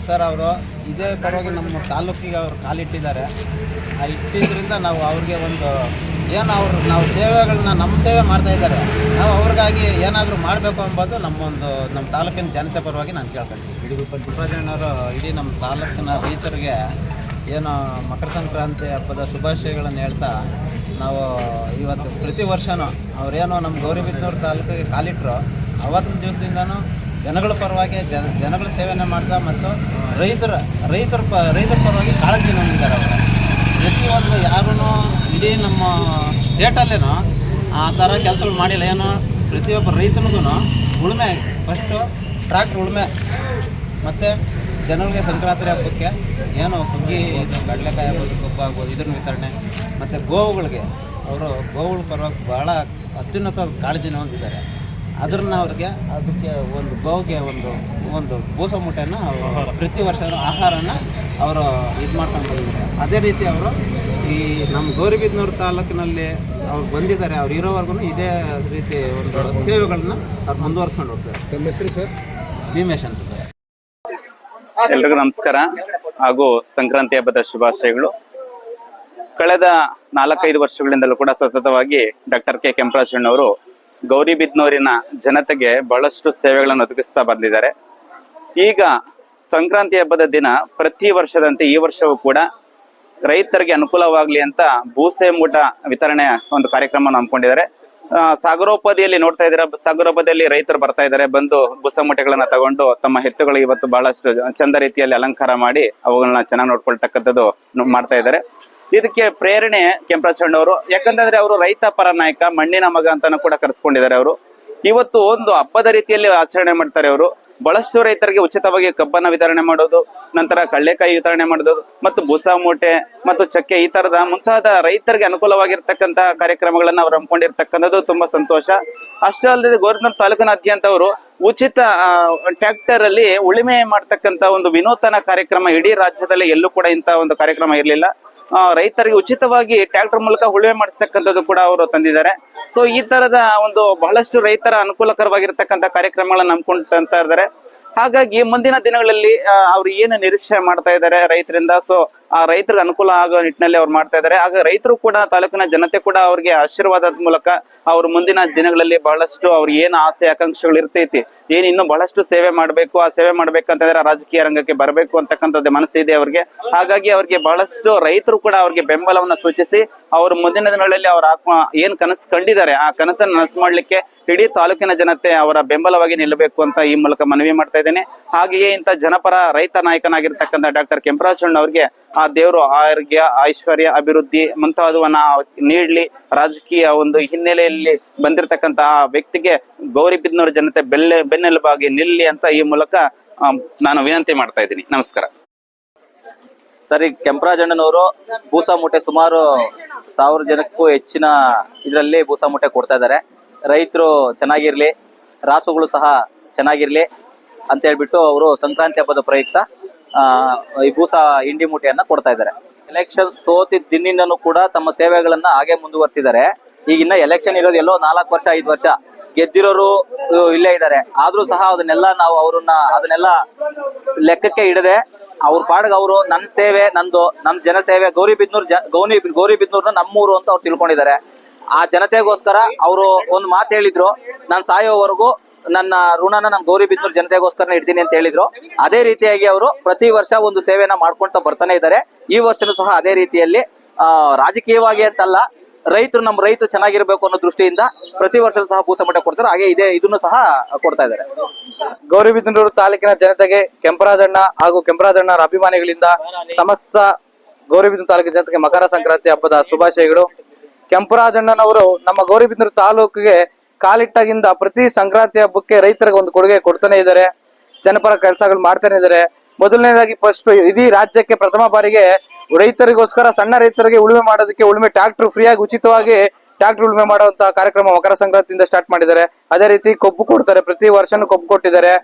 Sir ಅವರು ಇದೇ ಪರವಾಗಿ ನಮ್ಮ ತಾಲೂಕಿಗೆ ಅವರು ಕಾಲಿಟ್ಟಿದ್ದಾರೆ. ಆ ಇಟ್ಟಿದ್ದರಿಂದ ನಾವು ಅವ್ರಿಗೆ ಒಂದು ನಾವು ಸೇವೆಗಳನ್ನ ನಮ್ಮ ಸೇವೆ ಮಾಡ್ತಾಯಿದ್ದಾರೆ, ನಾವು ಅವ್ರಿಗಾಗಿ ಏನಾದರೂ ಮಾಡಬೇಕು ಎಂಬುದು ನಮ್ಮ ತಾಲೂಕಿನ ಜನತೆ ಪರವಾಗಿ ನಾನು ಕೇಳ್ಕೊಳ್ತೀನಿ. ಪುಟ್ಟರಾಜಣ್ಣವರು ಇಡೀ ನಮ್ಮ ತಾಲೂಕಿನ ರೈತರಿಗೆ ಏನು ಮಕರ ಸಂಕ್ರಾಂತಿ ಹಬ್ಬದ ಶುಭಾಶಯಗಳನ್ನು ಹೇಳ್ತಾ, ನಾವು ಇವತ್ತು ಪ್ರತಿ ವರ್ಷವೂ ಅವರೇನೋ ನಮ್ಮ ಗೌರಿಬಿದನೂರು ತಾಲೂಕಿಗೆ ಕಾಲಿಟ್ಟರು ಅವತ್ತಿನ ದಿವಸದಿಂದನೂ ಜನಗಳ ಪರವಾಗಿ ಜನಗಳ ಸೇವೆಯನ್ನು ಮಾಡ್ತಾ ಮತ್ತು ರೈತರ ಪರವಾಗಿ ಕಾಳಜಿ ಹೊಂದಿದ್ದಾರೆ. ಅವರು ಪ್ರತಿಯೊಂದು ಯಾರೂ ಇಡೀ ನಮ್ಮ ಸ್ಟೇಟಲ್ಲೇನೋ ಆ ಥರ ಕೆಲಸಗಳು ಮಾಡಿಲ್ಲ. ಏನೋ ಪ್ರತಿಯೊಬ್ಬ ರೈತನಿಗೂ ಉಳುಮೆ ಫಸ್ಟು ಟ್ರ್ಯಾಕ್ಟ್ರ್ ಉಳುಮೆ ಮತ್ತು ಜನಗಳಿಗೆ ಸಂಕ್ರಾಂತಿ ಹಬ್ಬಕ್ಕೆ ಏನು ಸುಗ್ಗಿ ಇದು ಕಡಲೆಕಾಯಿ ಆಗ್ಬೋದು, ತುಪ್ಪ ಆಗ್ಬೋದು, ಇದನ್ನು ವಿತರಣೆ ಮತ್ತು ಗೋವುಗಳಿಗೆ ಗೋವುಗಳ ಪರವಾಗಿ ಭಾಳ ಅತ್ಯುನ್ನತ ಕಾಳಜಿನ ಹೊಂದಿದ್ದಾರೆ. ಅದನ್ನು ಅದಕ್ಕೆ ಒಂದು ಗೋವಿಗೆ ಒಂದು ಬೂಸ ಮೂಟೆಯನ್ನು ಪ್ರತಿ ವರ್ಷ ಆಹಾರನ ಅವರು ಇದು ಮಾಡ್ಕೊಂಡು ಬಂದಿದ್ದಾರೆ. ಅದೇ ರೀತಿ ಅವರು ಈ ನಮ್ಮ ಗೌರಿಬಿದನೂರು ತಾಲೂಕಿನಲ್ಲಿ ಅವ್ರು ಬಂದಿದ್ದಾರೆ. ಅವ್ರು ಇರೋವರೆಗೂ ಇದೇ ರೀತಿ ಒಂದು ಸೇವೆಗಳನ್ನ ಅವ್ರು ಮುಂದುವರ್ಸ್ಕೊಂಡು ಹೋಗ್ತಾರೆ. ತಮ್ಮ ಹೆಸರು ಸರ್? ಭೀಮೇಶ್ ಅಂತ ಸರ್. ಎಲ್ರಿಗೂ ನಮಸ್ಕಾರ ಹಾಗೂ ಸಂಕ್ರಾಂತಿ ಹಬ್ಬದ ಶುಭಾಶಯಗಳು. ಕಳೆದ 4-5 ವರ್ಷಗಳಿಂದಲೂ ಕೂಡ ಸತತವಾಗಿ ಡಾಕ್ಟರ್ ಕೆ ಕೆಂಪರಾಜಣ್ಣವರು ಗೌರಿಬಿದನೂರಿನ ಜನತೆಗೆ ಬಹಳಷ್ಟು ಸೇವೆಗಳನ್ನು ಒದಗಿಸ್ತಾ ಬಂದಿದ್ದಾರೆ. ಈಗ ಸಂಕ್ರಾಂತಿ ಹಬ್ಬದ ದಿನ ಪ್ರತಿ ವರ್ಷದಂತೆ ಈ ವರ್ಷವೂ ಕೂಡ ರೈತರಿಗೆ ಅನುಕೂಲವಾಗಲಿ ಅಂತ ಬೂಸೆ ಮೂಟ ವಿತರಣೆ ಒಂದು ಕಾರ್ಯಕ್ರಮ ಹಮ್ಮಿಕೊಂಡಿದ್ದಾರೆ. ಸಾಗರೋಪಾದಿಯಲ್ಲಿ ನೋಡ್ತಾ ಇದ್ದೀರಾ, ಸಾಗರೋಪಾದಿಯಲ್ಲಿ ರೈತರು ಬರ್ತಾ ಇದ್ದಾರೆ, ಬಂದು ಬೂಸ ಮೂಟೆಗಳನ್ನ ತಗೊಂಡು ತಮ್ಮ ಎತ್ತುಗಳಿಗೆ ಇವತ್ತು ಬಹಳಷ್ಟು ಚಂದ ರೀತಿಯಲ್ಲಿ ಅಲಂಕಾರ ಮಾಡಿ ಅವುಗಳನ್ನ ಚೆನ್ನಾಗಿ ನೋಡ್ಕೊಳ್ತಕ್ಕಂಥದ್ದು ಮಾಡ್ತಾ ಇದ್ದಾರೆ. ಇದಕ್ಕೆ ಪ್ರೇರಣೆ ಕೆಂಪರಾಜಣ್ಣವರು. ಯಾಕಂತಂದ್ರೆ ಅವರು ರೈತ ಪರ ನಾಯಕ, ಮಣ್ಣಿನ ಮಗ ಅಂತಾನು ಕೂಡ ಕರೆಸ್ಕೊಂಡಿದ್ದಾರೆ. ಅವರು ಇವತ್ತು ಒಂದು ಹಬ್ಬದ ರೀತಿಯಲ್ಲಿ ಆಚರಣೆ ಮಾಡ್ತಾರೆ. ಅವರು ಬಹಳಷ್ಟು ರೈತರಿಗೆ ಉಚಿತವಾಗಿ ಕಬ್ಬನ್ನ ವಿತರಣೆ ಮಾಡೋದು, ನಂತರ ಕಳ್ಳೆಕಾಯಿ ವಿತರಣೆ ಮಾಡೋದು ಮತ್ತು ಬೂಸ ಮೂಟೆ ಮತ್ತು ಚಕ್ಕೆ ಈ ತರದ ಮುಂತಾದ ರೈತರಿಗೆ ಅನುಕೂಲವಾಗಿರ್ತಕ್ಕಂಥ ಕಾರ್ಯಕ್ರಮಗಳನ್ನ ಅವ್ರು ಹಮ್ಮಿಕೊಂಡಿರ್ತಕ್ಕಂಥದ್ದು ತುಂಬಾ ಸಂತೋಷ. ಅಷ್ಟೇ ಅಲ್ಲದೆ ಗೌರಿಬಿದನೂರು ತಾಲೂಕಿನಾದ್ಯಂತ ಅವರು ಉಚಿತ ಟ್ರ್ಯಾಕ್ಟರ್ ಅಲ್ಲಿ ಉಳುಮೆ ಮಾಡ್ತಕ್ಕಂಥ ಒಂದು ವಿನೂತನ ಕಾರ್ಯಕ್ರಮ ಇಡೀ ರಾಜ್ಯದಲ್ಲಿ ಎಲ್ಲೂ ಕೂಡ ಇಂಥ ಒಂದು ಕಾರ್ಯಕ್ರಮ ಇರಲಿಲ್ಲ. ರೈತರಿಗೆ ಉಚಿತವಾಗಿ ಟ್ರ್ಯಾಕ್ಟರ್ ಮೂಲಕ ಉಳುಮೆ ಮಾಡಿಸ್ತಕ್ಕಂಥದ್ದು ಕೂಡ ಅವರು ತಂದಿದ್ದಾರೆ. ಸೊ ಈ ತರದ ಒಂದು ಬಹಳಷ್ಟು ರೈತರ ಅನುಕೂಲಕರವಾಗಿರ್ತಕ್ಕಂಥ ಕಾರ್ಯಕ್ರಮಗಳನ್ನ ನಂಬ್ಕೊಂತ ಇದ್ದಾರೆ. ಹಾಗಾಗಿ ಮುಂದಿನ ದಿನಗಳಲ್ಲಿ ಅವ್ರು ಏನು ನಿರೀಕ್ಷೆ ಮಾಡ್ತಾ ಇದ್ದಾರೆ ರೈತರಿಂದ, ಸೊ ಆ ರೈತರಿಗೆ ಅನುಕೂಲ ಆಗೋ ನಿಟ್ಟಿನಲ್ಲಿ ಅವ್ರು ಮಾಡ್ತಾ ಇದ್ದಾರೆ. ಆಗ ರೈತರು ಕೂಡ, ತಾಲೂಕಿನ ಜನತೆ ಕೂಡ ಅವ್ರಿಗೆ ಆಶೀರ್ವಾದದ ಮೂಲಕ ಅವ್ರು ಮುಂದಿನ ದಿನಗಳಲ್ಲಿ ಬಹಳಷ್ಟು ಅವ್ರಿಗೆ ಏನು ಆಸೆ ಆಕಾಂಕ್ಷೆಗಳು ಇರ್ತೈತಿ, ಏನ್ ಇನ್ನೂ ಬಹಳಷ್ಟು ಸೇವೆ ಮಾಡ್ಬೇಕು, ಆ ಸೇವೆ ಮಾಡ್ಬೇಕಂತಂದ್ರೆ ರಾಜಕೀಯ ರಂಗಕ್ಕೆ ಬರಬೇಕು ಅಂತಕ್ಕಂಥದ್ದು ಮನಸ್ಸಿದೆ ಅವ್ರಿಗೆ. ಹಾಗಾಗಿ ಅವ್ರಿಗೆ ಬಹಳಷ್ಟು ರೈತರು ಕೂಡ ಅವ್ರಿಗೆ ಬೆಂಬಲವನ್ನ ಸೂಚಿಸಿ ಅವರು ಮುಂದಿನ ದಿನಗಳಲ್ಲಿ ಅವ್ರ ಏನ್ ಕನಸು ಕಂಡಿದ್ದಾರೆ ಆ ಕನಸನ್ನು ನನಸು ಮಾಡ್ಲಿಕ್ಕೆ ಇಡೀ ತಾಲೂಕಿನ ಜನತೆ ಅವರ ಬೆಂಬಲವಾಗಿ ನಿಲ್ಲಬೇಕು ಅಂತ ಈ ಮೂಲಕ ಮನವಿ ಮಾಡ್ತಾ ಇದ್ದೇನೆ. ಹಾಗೆಯೇ ಇಂಥ ಜನಪರ ರೈತ ನಾಯಕನಾಗಿರ್ತಕ್ಕಂಥ ಡಾಕ್ಟರ್ ಕೆಂಪರಾಜಣ್ಣ ಅವ್ರಿಗೆ ಆ ದೇವರು ಆರೋಗ್ಯ, ಐಶ್ವರ್ಯ, ಅಭಿವೃದ್ಧಿ ಮುಂತಾದವನ್ನ ನೀಡ್ಲಿ. ರಾಜಕೀಯ ಒಂದು ಹಿನ್ನೆಲೆಯಲ್ಲಿ ಬಂದಿರತಕ್ಕಂತ ಆ ವ್ಯಕ್ತಿಗೆ ಗೌರಿಬಿದನೂರು ಜನತೆ ಬೆನ್ನೆಲುಬಾಗಿ ನಿಲ್ಲಿ ಅಂತ ಈ ಮೂಲಕ ನಾನು ವಿನಂತಿ ಮಾಡ್ತಾ ಇದ್ದೀನಿ. ನಮಸ್ಕಾರ. ಸರಿ, ಕೆಂಪರಾಜಣ್ಣನವರು ಬೂಸ ಮೂಟೆ ಸುಮಾರು 1000 ಜನಕ್ಕೂ ಹೆಚ್ಚಿನ ಇದರಲ್ಲಿ ಬೂಸ ಮೂಟೆ ಕೊಡ್ತಾ ಇದ್ದಾರೆ. ರೈತರು ಚೆನ್ನಾಗಿರ್ಲಿ, ರಾಸುಗಳು ಸಹ ಚೆನ್ನಾಗಿರ್ಲಿ ಅಂತ ಹೇಳ್ಬಿಟ್ಟು ಅವರು ಸಂಕ್ರಾಂತಿ ಹಬ್ಬದ ಪ್ರಯುಕ್ತ ಈ ಬೂಸ ಹಿಂಡಿ ಮೂಟೆಯನ್ನ ಕೊಡ್ತಾ ಇದ್ದಾರೆ. ಎಲೆಕ್ಷನ್ ಸೋತಿದ್ದ ದಿನಿಂದನೂ ಕೂಡ ತಮ್ಮ ಸೇವೆಗಳನ್ನ ಹಾಗೆ ಮುಂದುವರಿಸಿದ್ದಾರೆ. ಈಗ ಇನ್ನ ಎಲೆಕ್ಷನ್ ಇರೋದು ಎಲ್ಲೋ 4 ವರ್ಷ 5 ವರ್ಷ, ಗೆದ್ದಿರೋರು ಇಲ್ಲೇ ಇದ್ದಾರೆ. ಆದ್ರೂ ಸಹ ಅದನ್ನೆಲ್ಲ ಲೆಕ್ಕಕ್ಕೆ ಇಡದೆ ಅವ್ರ ಪಾಡ್ಗೆ ಅವರು ನನ್ನ ಸೇವೆ ನಂದು, ನಮ್ ಜನ ಸೇವೆ, ಗೌರಿಬಿದನೂರ್ನ ನಮ್ಮೂರು ಅಂತ ಅವ್ರು ತಿಳ್ಕೊಂಡಿದ್ದಾರೆ. ಆ ಜನತೆಗೋಸ್ಕರ ಅವರು ಒಂದು ಮಾತು ಹೇಳಿದ್ರು, ನಾನು ಸಾಯೋವರೆಗೂ ನನ್ನ ಋಣನ ನಾನು ಗೌರಿಬಿದನೂರು ಜನತೆಗೋಸ್ಕರ ಇಡ್ತೀನಿ ಅಂತ ಹೇಳಿದ್ರು. ಅದೇ ರೀತಿಯಾಗಿ ಅವರು ಪ್ರತಿ ವರ್ಷ ಒಂದು ಸೇವೆನ ಮಾಡ್ಕೊಂತ ಬರ್ತಾನೆ ಇದ್ದಾರೆ. ಈ ವರ್ಷನೂ ಸಹ ಅದೇ ರೀತಿಯಲ್ಲಿ ರಾಜಕೀಯವಾಗಿ ಅಂತಲ್ಲ, ನಮ್ಮ ರೈತರು ಚೆನ್ನಾಗಿರ್ಬೇಕು ಅನ್ನೋ ದೃಷ್ಟಿಯಿಂದ ಪ್ರತಿ ವರ್ಷ ಸಹ ಬೂಸ ಮೂಟೆ ಕೊಡ್ತಾರೆ. ಹಾಗೆ ಇದನ್ನು ಸಹ ಕೊಡ್ತಾ ಇದ್ದಾರೆ. ಗೌರಿಬಿದನೂರು ತಾಲೂಕಿನ ಜನತೆಗೆ ಕೆಂಪರಾಜಣ್ಣ ಹಾಗೂ ಕೆಂಪರಾಜಣ್ಣರ ಅಭಿಮಾನಿಗಳಿಂದ ಸಮಸ್ತ ಗೌರಿಬಿದನೂರು ತಾಲೂಕಿನ ಜನತೆಗೆ ಮಕರ ಸಂಕ್ರಾಂತಿ ಹಬ್ಬದ ಶುಭಾಶಯಗಳು. ಕೆಂಪರಾಜಣ್ಣನವರು ನಮ್ಮ ಗೌರಿಬಿದನೂರು ತಾಲೂಕಿಗೆ ಕಾಲಿಟ್ಟಾಗಿಂದ ಪ್ರತಿ ಸಂಕ್ರಾಂತಿ ಹಬ್ಬಕ್ಕೆ ರೈತರಿಗೆ ಒಂದು ಕೊಡುಗೆ ಕೊಡ್ತಾನೆ ಇದ್ದಾರೆ, ಜನಪರ ಕೆಲಸಗಳು ಮಾಡ್ತಾನೆ ಇದ್ದಾರೆ. ಮೊದಲನೇದಾಗಿ ಫಸ್ಟ್ ಇಡೀ ರಾಜ್ಯಕ್ಕೆ ಪ್ರಥಮ ಬಾರಿಗೆ ರೈತರಿಗೋಸ್ಕರ, ಸಣ್ಣ ರೈತರಿಗೆ ಉಳುಮೆ ಮಾಡೋದಕ್ಕೆ ಉಳುಮೆ ಟ್ರ್ಯಾಕ್ಟರ್ ಫ್ರೀಯಾಗಿ ಉಚಿತವಾಗಿ ಟ್ರ್ಯಾಕ್ಟರ್ ಉಳುಮೆ ಮಾಡುವಂತ ಕಾರ್ಯಕ್ರಮ ಮಕರ ಸಂಕ್ರಾಂತಿಯಿಂದ ಸ್ಟಾರ್ಟ್ ಮಾಡಿದ್ದಾರೆ. ಅದೇ ರೀತಿ ಕೊಬ್ಬು ಕೊಡ್ತಾರೆ, ಪ್ರತಿ ವರ್ಷನೂ ಕೊಬ್ಬು ಕೊಟ್ಟಿದ್ದಾರೆ.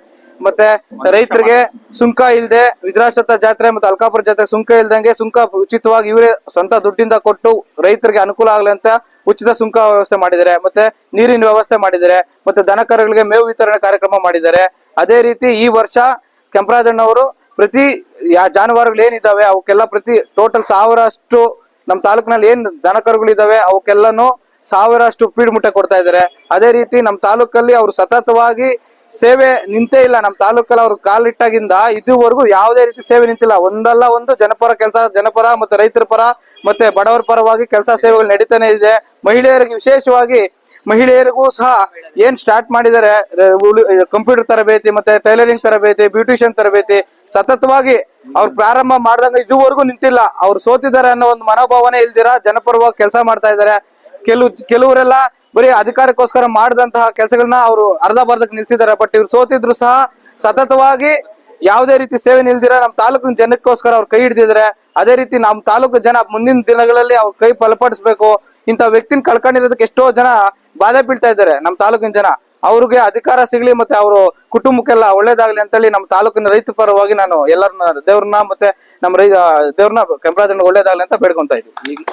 ಮತ್ತೆ ರೈತರಿಗೆ ಸುಂಕ ಇಲ್ಲದೆ ವಿದ್ರಾಶ್ವತ ಜಾತ್ರೆ ಮತ್ತು ಅಲ್ಕಾಪುರ ಜಾತ್ರೆ ಸುಂಕ ಇಲ್ದಂಗೆ ಸುಂಕ ಉಚಿತವಾಗಿ ಇವರೇ ಸ್ವಂತ ದುಡ್ಡಿಂದ ಕೊಟ್ಟು ರೈತರಿಗೆ ಅನುಕೂಲ ಆಗಲಿ ಅಂತ ಉಚಿತ ಸುಂಕ ವ್ಯವಸ್ಥೆ ಮಾಡಿದ್ದಾರೆ. ಮತ್ತೆ ನೀರಿನ ವ್ಯವಸ್ಥೆ ಮಾಡಿದ್ದಾರೆ. ಮತ್ತೆ ದನ ಕರುಗಳಿಗೆ ಮೇವು ವಿತರಣೆ ಕಾರ್ಯಕ್ರಮ ಮಾಡಿದ್ದಾರೆ. ಅದೇ ರೀತಿ ಈ ವರ್ಷ ಕೆಂಪರಾಜಣ್ಣವರು ಪ್ರತಿ ಜಾನುವಾರುಗಳು ಏನಿದಾವೆ ಅವಕ್ಕೆಲ್ಲ ಪ್ರತಿ ಟೋಟಲ್ 1000 ಅಷ್ಟು ನಮ್ಮ ತಾಲೂಕಿನಲ್ಲಿ ಏನ್ ದನಕರುಗಳಿದಾವೆ ಅವಕ್ಕೆಲ್ಲಾನು 1000 ಅಷ್ಟು ಫೀಡ್ ಮುಟ್ಟೆ ಕೊಡ್ತಾ ಇದ್ದಾರೆ. ಅದೇ ರೀತಿ ನಮ್ಮ ತಾಲೂಕಲ್ಲಿ ಅವರು ಸತತವಾಗಿ ಸೇವೆ ನಿಂತೇ ಇಲ್ಲ. ನಮ್ಮ ತಾಲೂಕಲ್ಲಿ ಅವ್ರು ಕಾಲಿಟ್ಟಾಗಿಂದ ಇದುವರೆಗೂ ಯಾವುದೇ ರೀತಿ ಸೇವೆ ನಿಂತಿಲ್ಲ. ಒಂದಲ್ಲ ಒಂದು ಜನಪರ ಕೆಲಸ, ಜನಪರ ಮತ್ತೆ ರೈತರ ಪರ ಮತ್ತೆ ಬಡವರ ಪರವಾಗಿ ಕೆಲಸ ಸೇವೆಗಳು ನಡೀತಾನೆ ಇದೆ. ಮಹಿಳೆಯರಿಗೆ ವಿಶೇಷವಾಗಿ ಮಹಿಳೆಯರಿಗೂ ಸಹ ಏನ್ ಸ್ಟಾರ್ಟ್ ಮಾಡಿದ್ದಾರೆ ಕಂಪ್ಯೂಟರ್ ತರಬೇತಿ ಮತ್ತೆ ಟೈಲರಿಂಗ್ ತರಬೇತಿ, ಬ್ಯೂಟಿಷಿಯನ್ ತರಬೇತಿ ಸತತವಾಗಿ ಅವ್ರು ಪ್ರಾರಂಭ ಮಾಡಿದಂಗ ಇದುವರೆಗೂ ನಿಂತಿಲ್ಲ. ಅವ್ರು ಸೋತಿದ್ದಾರೆ ಅನ್ನೋ ಒಂದು ಮನೋಭಾವನೆ ಇಲ್ದಿರ ಜನಪರವಾಗಿ ಕೆಲಸ ಮಾಡ್ತಾ ಇದ್ದಾರೆ. ಕೆಲವರೆಲ್ಲ ಬರೀ ಅಧಿಕಾರಕ್ಕೋಸ್ಕರ ಮಾಡಿದಂತಹ ಕೆಲಸಗಳನ್ನ ಅವರು ಅರ್ಧಬರ್ಧಕ್ಕೆ ನಿಲ್ಸಿದ್ದಾರೆ. ಬಟ್ ಇವ್ರು ಸೋತಿದ್ರು ಸಹ ಸತತವಾಗಿ ಯಾವುದೇ ರೀತಿ ಸೇವೆ ನಿಲ್ದಿರ ನಮ್ಮ ತಾಲೂಕಿನ ಜನಕ್ಕೋಸ್ಕರ ಅವ್ರು ಕೈ ಹಿಡಿದಿದ್ದಾರೆ. ಅದೇ ರೀತಿ ನಮ್ಮ ತಾಲೂಕು ಜನ ಮುಂದಿನ ದಿನಗಳಲ್ಲಿ ಅವ್ರ ಕೈ ಬಲಪಡಿಸ್ಬೇಕು. ಇಂಥ ವ್ಯಕ್ತಿನ ಕಳ್ಕೊಂಡಿರೋದಕ್ಕೆ ಎಷ್ಟೋ ಜನ ಬಾಧೆ ಬೀಳ್ತಾ ಇದ್ದಾರೆ. ನಮ್ಮ ತಾಲೂಕಿನ ಜನ ಅವ್ರಿಗೆ ಅಧಿಕಾರ ಸಿಗ್ಲಿ ಮತ್ತೆ ಅವರು ಕುಟುಂಬಕ್ಕೆಲ್ಲ ಒಳ್ಳೇದಾಗ್ಲಿ ಅಂತೇಳಿ ನಮ್ಮ ತಾಲೂಕಿನ ರೈತರ ಪರವಾಗಿ ನಾನು ಎಲ್ಲರನ್ನ ದೇವ್ರನ್ನ ಮತ್ತೆ ನಮ್ಮ ದೇವ್ರನ್ನ ಕೆಂಪರಾಜಣ್ಣ ಒಳ್ಳೇದಾಗ್ಲಿ ಅಂತ ಬೇಡ್ಕೊಂತ ಇದ್ದೀವಿ.